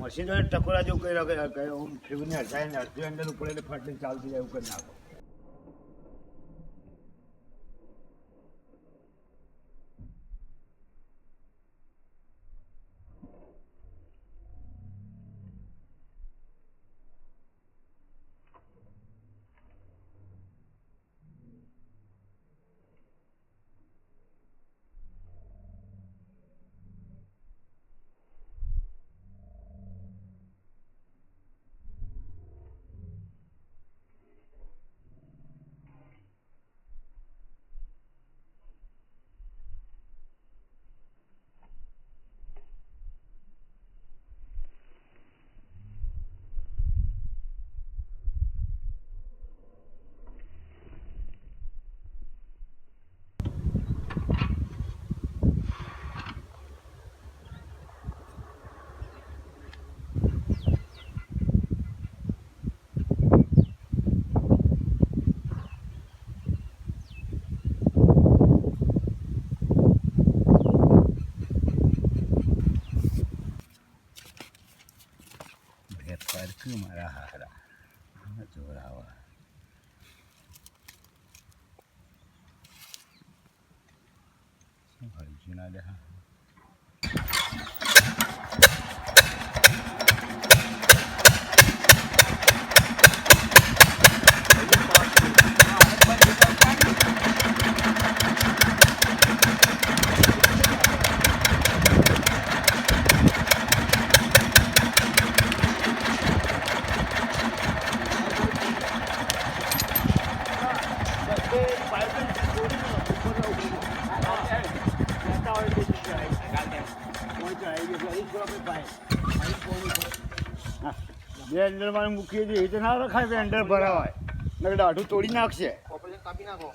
Machine ટકોરા જેવું કરી ફ્યુઝને હટાવીને અડધું એન્ડર ઉપર એટલે ફટને ચાલતી જાય એવું કરી નાખો. મારા હારા જોરાવા શું હલજુ ના દે. બે એન્ડરમાં મૂકીએ છીએ એ તો ના રખાય તો એન્ડર ભરાવાય નકર દાઢું તોડી નાખશે. કાપી નાખો.